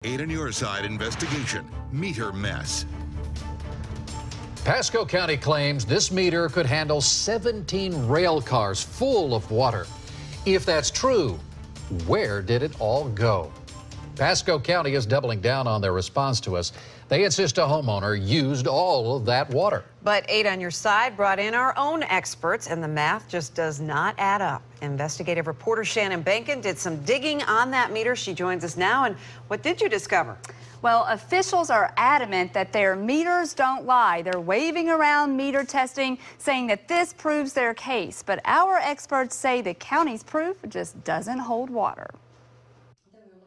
8 on Your Side investigation, meter mess. Pasco County claims this meter could handle 17 rail cars full of water. If that's true, where did it all go? Pasco County is doubling down on their response to us. They insist a homeowner used all of that water. But 8 on Your Side brought in our own experts, and the math just does not add up. Investigative reporter Shannon Bankin did some digging on that meter. She joins us now. And what did you discover? Well, officials are adamant that their meters don't lie. They're waving around meter testing, saying that this proves their case. But our experts say the county's proof just doesn't hold water.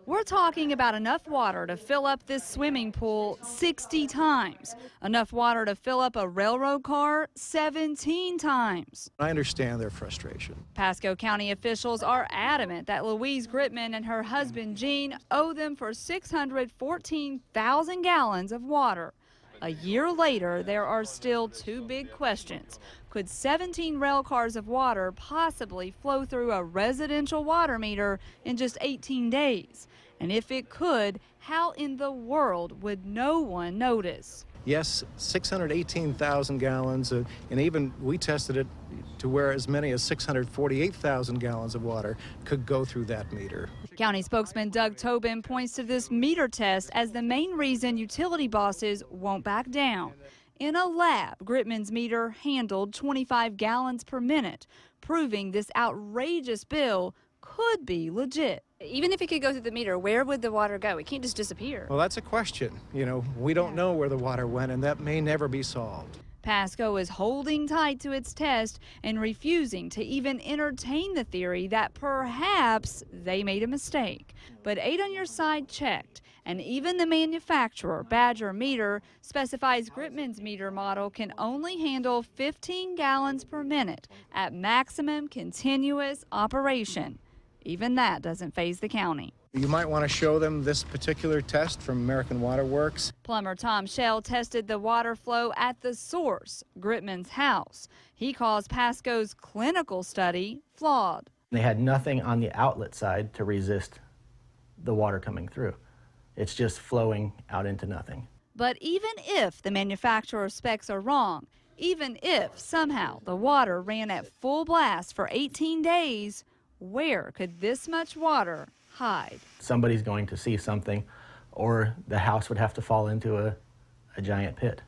We're talking about enough water to fill up this swimming pool 60 times. Enough water to fill up a railroad car 17 times. I understand their frustration. Pasco County officials are adamant that Louise Gritman and her husband Gene owe them for 614,000 gallons of water. A year later, there are still two big questions. Could 17 rail cars of water possibly flow through a residential water meter in just 18 days? And if it could, how in the world would no one notice? Yes, 618,000 gallons, and even we tested it to where as many as 648,000 gallons of water could go through that meter. County spokesman Doug Tobin points to this meter test as the main reason utility bosses won't back down. In a lab, Gritman's meter handled 25 gallons per minute, proving this outrageous bill could be legit. Even if it could go through the meter, where would the water go? It can't just disappear. Well, that's a question. You know, we don't know where the water went, and that may never be solved. Pasco is holding tight to its test and refusing to even entertain the theory that perhaps they made a mistake. But 8 on Your Side checked, and even the manufacturer, Badger Meter, specifies Gritman's meter model can only handle 15 gallons per minute at maximum continuous operation. Even that doesn't faze the county. You might want to show them this particular test from American Water Works. Plumber Tom Shell tested the water flow at the source, Gritman's house. He calls Pasco's clinical study flawed. They had nothing on the outlet side to resist the water coming through. It's just flowing out into nothing. But even if the manufacturer's specs are wrong, even if somehow the water ran at full blast for 18 days, where could this much water hide? Somebody's going to see something, or the house would have to fall into a giant pit.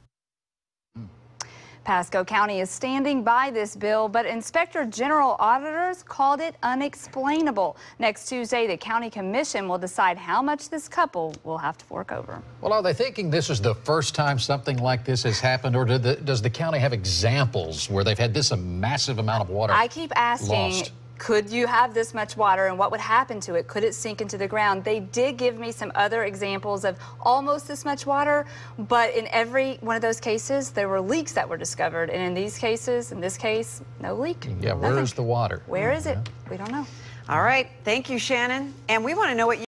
Pasco County is standing by this bill, but Inspector General auditors called it unexplainable. Next Tuesday, the County Commission will decide how much this couple will have to fork over. Well, are they thinking this is the first time something like this has happened, or does the county have examples where they've had this a massive amount of water I keep asking, lost? Could you have this much water and what would happen to it? Could it sink into the ground? They did give me some other examples of almost this much water, but in every one of those cases, there were leaks that were discovered. And in these cases, in this case, no leak. Yeah, where is the water? Where is it? We don't know. All right. Thank you, Shannon. And we want to know what you